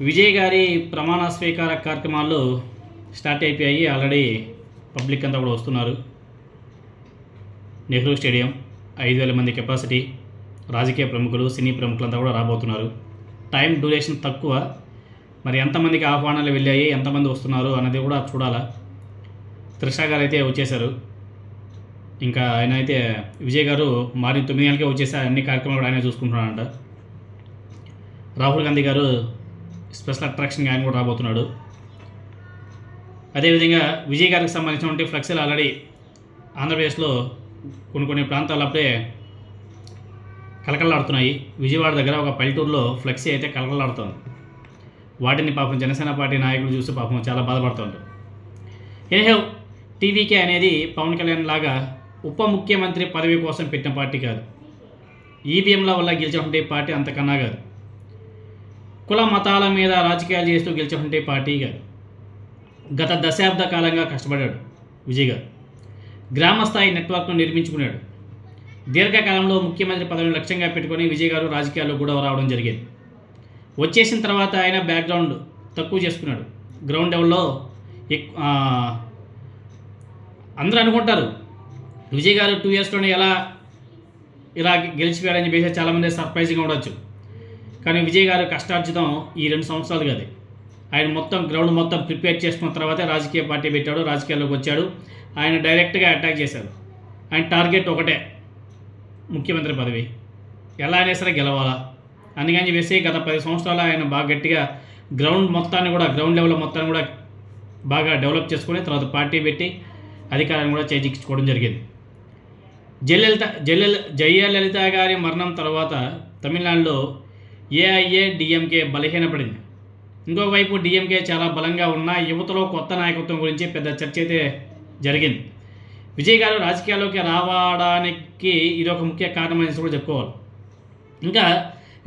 విజయ్ గారి ప్రమాణ స్వీకార కార్యక్రమాలు స్టార్ట్ అయిపోయాయి. ఆల్రెడీ పబ్లిక్ అంతా కూడా వస్తున్నారు. నెహ్రూ స్టేడియం 5,000 మంది కెపాసిటీ. రాజకీయ ప్రముఖులు, సినీ ప్రముఖులంతా కూడా రాబోతున్నారు. టైం డ్యూరేషన్ తక్కువ. మరి ఎంతమందికి ఆహ్వానాలు వెళ్ళాయి, ఎంతమంది వస్తున్నారు అన్నది కూడా చూడాలా. త్రిష గారు అయితే వచ్చేశారు. ఇంకా ఆయన అయితే విజయ్ గారు మార్నింగ్ 9 గంటలకే వచ్చేసారు. అన్ని కార్యక్రమాలు కూడా ఆయనే చూసుకుంటున్నాడంట. రాహుల్ గాంధీ గారు స్పెషల్ అట్రాక్షన్గా ఆయన కూడా రాబోతున్నాడు. అదేవిధంగా విజయ్ గారికి సంబంధించినటువంటి ఫ్లెక్సీలు ఆల్రెడీ ఆంధ్రప్రదేశ్లో కొన్ని ప్రాంతాల్లో అప్పుడే కలకలాడుతున్నాయి. విజయవాడ దగ్గర ఒక పల్లెటూరులో ఫ్లెక్సీ అయితే కలకలాడుతుంది. వాటిని పాపం జనసేన పార్టీ నాయకులు చూసి పాపం చాలా బాధపడుతుంటారు. ఎనీహౌ, టీవీకే అనేది పవన్ కళ్యాణ్ లాగా ఉప ముఖ్యమంత్రి పదవి కోసం పెట్టిన పార్టీ కాదు. ఈవీఎంల వల్ల గెలిచినటువంటి పార్టీ అంతకన్నా కాదు. కుల మతాల మీద రాజకీయాలు చేస్తూ గెలిచినటువంటి పార్టీ కాదు. గత దశాబ్ద కాలంగా కష్టపడ్డాడు విజయ్ గారు. గ్రామస్థాయి నెట్వర్క్ను నిర్మించుకున్నాడు. దీర్ఘకాలంలో ముఖ్యమంత్రి పదవిని లక్ష్యంగా పెట్టుకొని విజయ్ గారు రాజకీయాల్లో కూడా రావడం జరిగేది. వచ్చేసిన తర్వాత ఆయన బ్యాక్గ్రౌండ్ తక్కువ చేసుకున్నాడు. గ్రౌండ్ లెవెల్లో అందరూ అనుకుంటారు విజయ్ గారు 2 ఇయర్స్లోనే ఇలా గెలిచిపోయాడని చెప్పేసి చాలామంది సర్ప్రైజింగ్గా ఉండొచ్చు. కానీ విజయ్ గారు కష్టార్జితం ఈ 2 సంవత్సరాలు కాదు. ఆయన మొత్తం గ్రౌండ్ మొత్తం ప్రిపేర్ చేసుకున్న తర్వాతే రాజకీయ పార్టీ పెట్టాడు, రాజకీయాల్లోకి వచ్చాడు. ఆయన డైరెక్ట్గా అటాక్ చేశారు. ఆయన టార్గెట్ ఒకటే, ముఖ్యమంత్రి పదవి ఎలా అయినా సరే గెలవాలా. అందుకని చెప్పేసి గత 10 సంవత్సరాలు ఆయన బాగా గట్టిగా గ్రౌండ్ లెవెల్ మొత్తాన్ని కూడా బాగా డెవలప్ చేసుకుని తర్వాత పార్టీ పెట్టి అధికారాన్ని కూడా చేజిక్కించుకోవడం జరిగింది. జయలలిత గారి మరణం తర్వాత తమిళనాడులో ఏఐఏడిఎంకే బలహీనపడింది. ఇంకొక వైపు డిఎంకే చాలా బలంగా ఉన్న యువతలో కొత్త నాయకత్వం గురించి పెద్ద చర్చ అయితే జరిగింది. విజయ్ గారు రాజకీయాల్లోకి రావడానికి ఇది ఒక ముఖ్య కారణమని కూడా చెప్పుకోవాలి. ఇంకా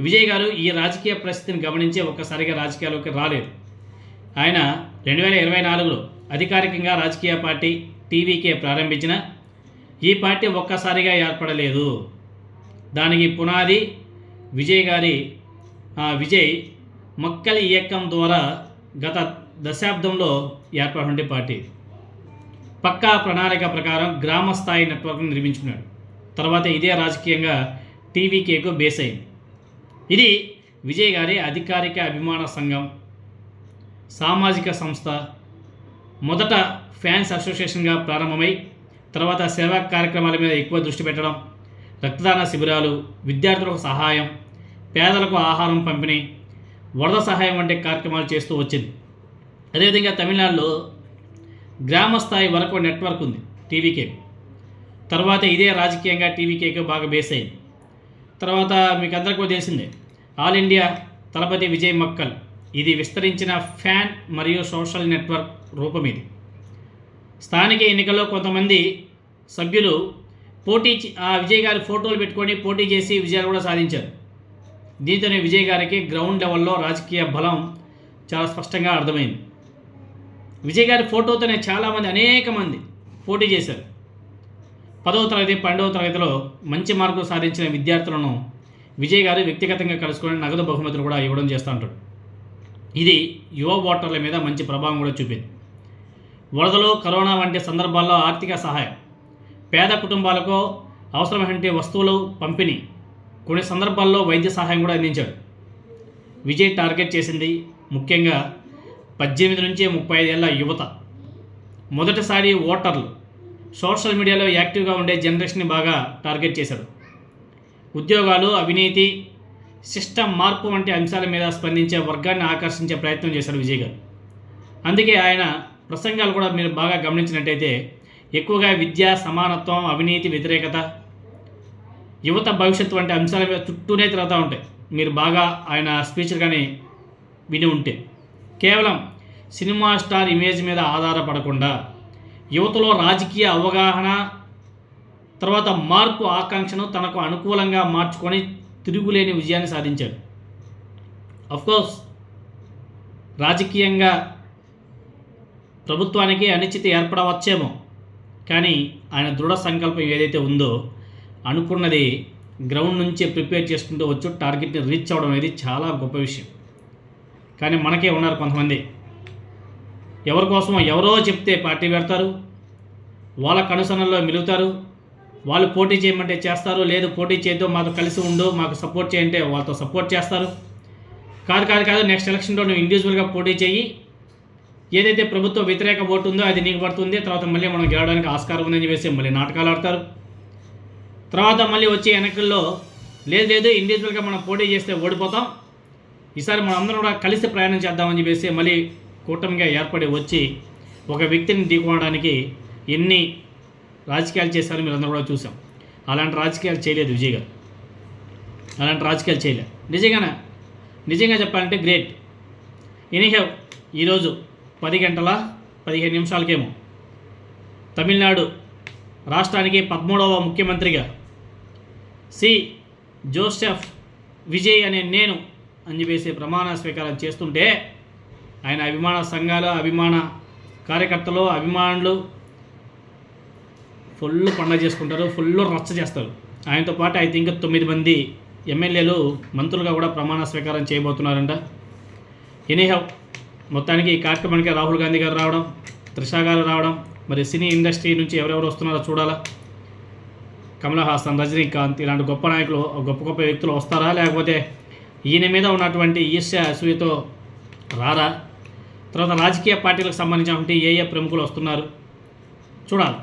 విజయ్ గారు ఈ రాజకీయ పరిస్థితిని గమనించి ఒక్కసారిగా రాజకీయాల్లోకి రాలేదు. ఆయన 2024లో అధికారికంగా రాజకీయ పార్టీ టీవీకే ప్రారంభించిన ఈ పార్టీ ఒక్కసారిగా ఏర్పడలేదు. దానికి పునాది విజయ్ మక్కలి ఇయక్కం ద్వారా గత దశాబ్దంలో ఏర్పడిన పార్టీ. పక్కా ప్రణాళిక ప్రకారం గ్రామ స్థాయి నెట్వర్క్ను నిర్మించుకున్నాడు. తర్వాత ఇదే రాజకీయంగా టీవీకేకు బేస్ అయింది. ఇది విజయ్ గారి అధికారిక అభిమాన సంఘం, సామాజిక సంస్థ. మొదట ఫ్యాన్స్ అసోసియేషన్గా ప్రారంభమై తర్వాత సేవా కార్యక్రమాల మీద ఎక్కువ దృష్టి పెట్టడం, రక్తదాన శిబిరాలు, విద్యార్థులకు సహాయం, పేదలకు ఆహారం పంపిణీ, వరద సహాయం వంటి కార్యక్రమాలు చేస్తూ వచ్చింది. అదేవిధంగా తమిళనాడులో గ్రామస్థాయి వరకు నెట్వర్క్ ఉంది టీవీకే. తర్వాత ఇదే రాజకీయంగా టీవీకేకి బాగా బేస్ అయింది. తర్వాత మీకు అందరికీ తెలిసిందే, ఆల్ ఇండియా తలపతి విజయ్ మక్కల్. ఇది విస్తరించిన ఫ్యాన్ మరియు సోషల్ నెట్వర్క్ రూపం. ఇది స్థానిక ఎన్నికల్లో కొంతమంది సభ్యులు విజయ్ గారి ఫోటోలు పెట్టుకొని పోటీ చేసి విజయాలు కూడా సాధించారు. దీంతోనే విజయ్ గారికి గ్రౌండ్ లెవెల్లో రాజకీయ బలం చాలా స్పష్టంగా అర్థమైంది. విజయ్ గారి ఫోటోతోనే అనేక మంది పోటీ చేశారు. 10వ తరగతి 12వ తరగతిలో మంచి మార్కులు సాధించిన విద్యార్థులను విజయ్ గారు వ్యక్తిగతంగా కలుసుకొని నగదు బహుమతులు కూడా ఇవ్వడం చేస్తూ ఉంటాడు. ఇది యువ ఓటర్ల మీద మంచి ప్రభావం కూడా చూపింది. వరదలు, కరోనా వంటి సందర్భాల్లో ఆర్థిక సహాయం, పేద కుటుంబాలకు అవసరమైన వస్తువులు పంపిణీ, కొన్ని సందర్భాల్లో వైద్య సహాయం కూడా అందించాడు. విజయ్ టార్గెట్ చేసింది ముఖ్యంగా 18 నుంచి 35 ఏళ్ల యువత. మొదటిసారి ఓటర్లు, సోషల్ మీడియాలో యాక్టివ్గా ఉండే జనరేషన్ని బాగా టార్గెట్ చేశాడు. ఉద్యోగాలు, అవినీతి, సిస్టమ్ మార్పు వంటి అంశాల మీద స్పందించే వర్గాన్ని ఆకర్షించే ప్రయత్నం చేశాడు విజయ్ గారు. అందుకే ఆయన ప్రసంగాలు కూడా మీరు బాగా గమనించినట్టయితే ఎక్కువగా విద్య, సమానత్వం, అవినీతి వ్యతిరేకత, యువత భవిష్యత్తు వంటి అంశాల మీద చుట్టూనే తిరుగుతూ ఉంటాయి. మీరు బాగా ఆయన స్పీచ్లు కానీ విని ఉంటే కేవలం సినిమా స్టార్ ఇమేజ్ మీద ఆధారపడకుండా యువతలో రాజకీయ అవగాహన, తర్వాత మార్పు ఆకాంక్షను తనకు అనుకూలంగా మార్చుకొని తిరుగులేని విజయాన్ని సాధించాడు. అఫ్కోర్స్ రాజకీయంగా ప్రభుత్వానికి అనిశ్చితి ఏర్పడవచ్చేమో, కానీ ఆయన దృఢ సంకల్పం ఏదైతే ఉందో అనుకున్నది గ్రౌండ్ నుంచే ప్రిపేర్ చేసుకుంటూ వచ్చు టార్గెట్ని రీచ్ అవ్వడం అనేది చాలా గొప్ప విషయం. కానీ మనకే ఉన్నారు కొంతమంది, ఎవరి కోసమో ఎవరో చెప్తే పార్టీ పెడతారు, వాళ్ళ కనుసనల్లో మిలుగుతారు, వాళ్ళు పోటీ చేయమంటే చేస్తారు, లేదు పోటీ చేద్దాం మాతో కలిసి ఉండు మాకు సపోర్ట్ చేయంటే వాళ్ళతో సపోర్ట్ చేస్తారు. కాదు నెక్స్ట్ ఎలక్షన్లో నువ్వు ఇండివిజువల్గా పోటీ చేయి, ఏదైతే ప్రభుత్వ వ్యతిరేక ఓటు ఉందో అది నీకు పడుతుంది, తర్వాత మళ్ళీ మనం గెలవడానికి ఆస్కారం ఉందని చెప్పేసి మళ్ళీ నాటకాలు ఆడతారు. తర్వాత మళ్ళీ వచ్చే ఎన్నికల్లో లేదు ఇండివిజువల్గా మనం పోటీ చేస్తే ఓడిపోతాం, ఈసారి మనం అందరం కూడా కలిసి ప్రయాణం చేద్దామని చెప్పేసి మళ్ళీ కూటమిగా ఏర్పడి వచ్చి ఒక వ్యక్తిని ఢీకొనడానికి ఎన్ని రాజకీయాలు చేశారో మీరు అందరూ కూడా చూసాం. అలాంటి రాజకీయాలు చేయలేదు విజయ్ గారు, అలాంటి రాజకీయాలు చేయలేదు. నిజంగా చెప్పాలంటే గ్రేట్. ఎనీహౌ ఈరోజు 10:15 తమిళనాడు రాష్ట్రానికి 13వ ముఖ్యమంత్రిగా సి జోసెఫ్ విజయ్ అనే నేను అని చెప్పేసి ప్రమాణ స్వీకారం చేస్తుంటే ఆయన అభిమాన సంఘాలు, అభిమాన కార్యకర్తలు, అభిమానులు ఫుల్ పండగ చేసుకుంటారు, ఫుల్ రచ్చ చేస్తారు. ఆయనతో పాటు అయితే ఇంకా 9 మంది ఎమ్మెల్యేలు మంత్రులుగా కూడా ప్రమాణ స్వీకారం చేయబోతున్నారంట. ఎనీహౌ మొత్తానికి ఈ కార్యక్రమానికి రాహుల్ గాంధీ గారు రావడం, త్రిషా గారు రావడం, మరి సినీ ఇండస్ట్రీ నుంచి ఎవరెవరు వస్తున్నారో చూడాలా. కమల్ హాసన్, రజనీకాంత్ ఇలాంటి గొప్ప నాయకులు, గొప్ప వ్యక్తులు వస్తారా, లేకపోతే ఈయన మీద ఉన్నటువంటి ఈర్ష్య అసూయతో రారా? తర్వాత రాజకీయ పార్టీలకు సంబంధించినటువంటి ఏ ప్రముఖులు వస్తున్నారు చూడాలి.